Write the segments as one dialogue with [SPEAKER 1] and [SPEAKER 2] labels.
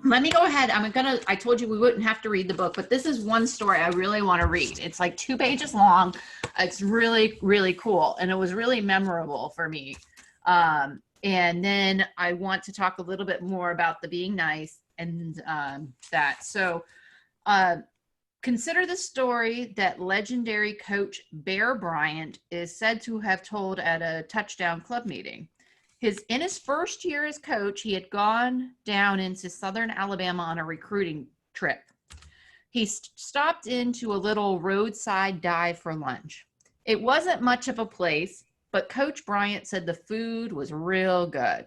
[SPEAKER 1] let me go ahead. I told you we wouldn't have to read the book, but this is one story I really want to read. It's like 2 pages long. It's really, really cool. And it was really memorable for me. And then I want to talk a little bit more about the being nice and that. So consider the story that legendary coach Bear Bryant is said to have told at a touchdown club meeting. In his first year as coach, he had gone down into southern Alabama on a recruiting trip. He stopped into a little roadside dive for lunch. It wasn't much of a place, but Coach Bryant said the food was real good.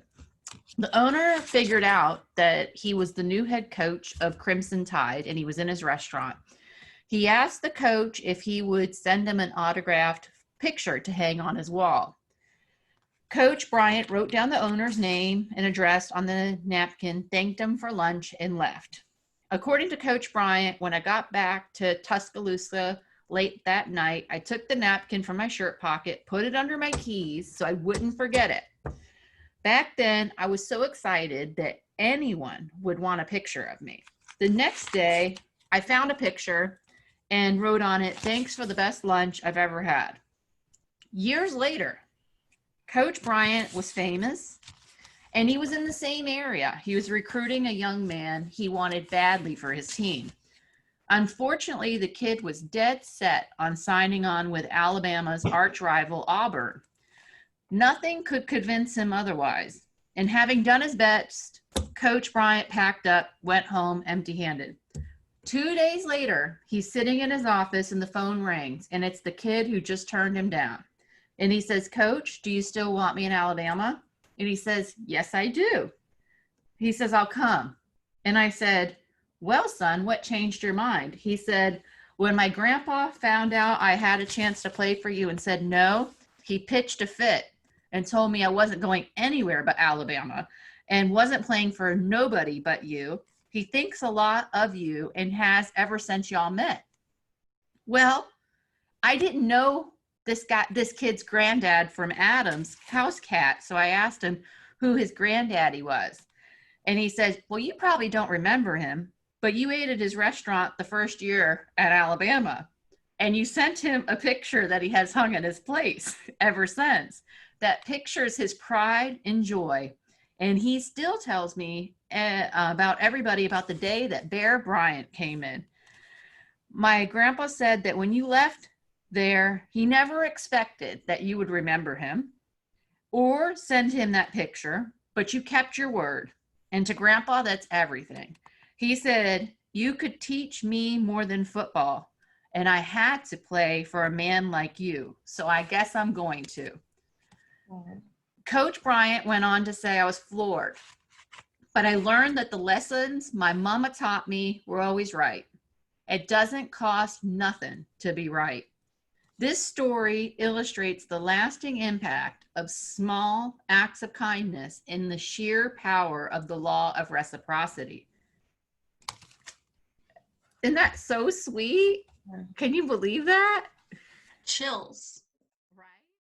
[SPEAKER 1] The owner figured out that he was the new head coach of Crimson Tide, and he was in his restaurant. He asked the coach if he would send him an autographed picture to hang on his wall. Coach Bryant wrote down the owner's name and address on the napkin, thanked him for lunch, and left. According to Coach Bryant, when I got back to Tuscaloosa late that night, I took the napkin from my shirt pocket, put it under my keys so I wouldn't forget it. Back then, I was so excited that anyone would want a picture of me. The next day, I found a picture and wrote on it, "Thanks for the best lunch I've ever had." Years later, Coach Bryant was famous, and he was in the same area. He was recruiting a young man he wanted badly for his team. Unfortunately, the kid was dead set on signing on with Alabama's arch rival, Auburn. Nothing could convince him otherwise. And having done his best, Coach Bryant packed up, went home empty-handed. 2 days later, he's sitting in his office and the phone rings, and it's the kid who just turned him down. And he says, "Coach, do you still want me in Alabama?" And he says, "Yes, I do." He says, "I'll come." And I said, "Well, son, what changed your mind?" He said, "When my grandpa found out I had a chance to play for you and said no, he pitched a fit and told me I wasn't going anywhere but Alabama and wasn't playing for nobody but you. He thinks a lot of you and has ever since y'all met." Well, I didn't know this kid's granddad from Adam's house cat. So I asked him who his granddaddy was. And he said, "Well, you probably don't remember him, but you ate at his restaurant the first year at Alabama. And you sent him a picture that he has hung in his place ever since. That pictures his pride and joy. And he still tells me about everybody about the day that Bear Bryant came in. My grandpa said that when you left there, he never expected that you would remember him or send him that picture, but you kept your word. And to Grandpa, that's everything. He said, "You could teach me more than football, and I had to play for a man like you, so I guess I'm going to." Coach Bryant went on to say, "I was floored, but I learned that the lessons my mama taught me were always right. It doesn't cost nothing to be right." This story illustrates the lasting impact of small acts of kindness in the sheer power of the law of reciprocity. Isn't that so sweet? Can you believe that?
[SPEAKER 2] Chills.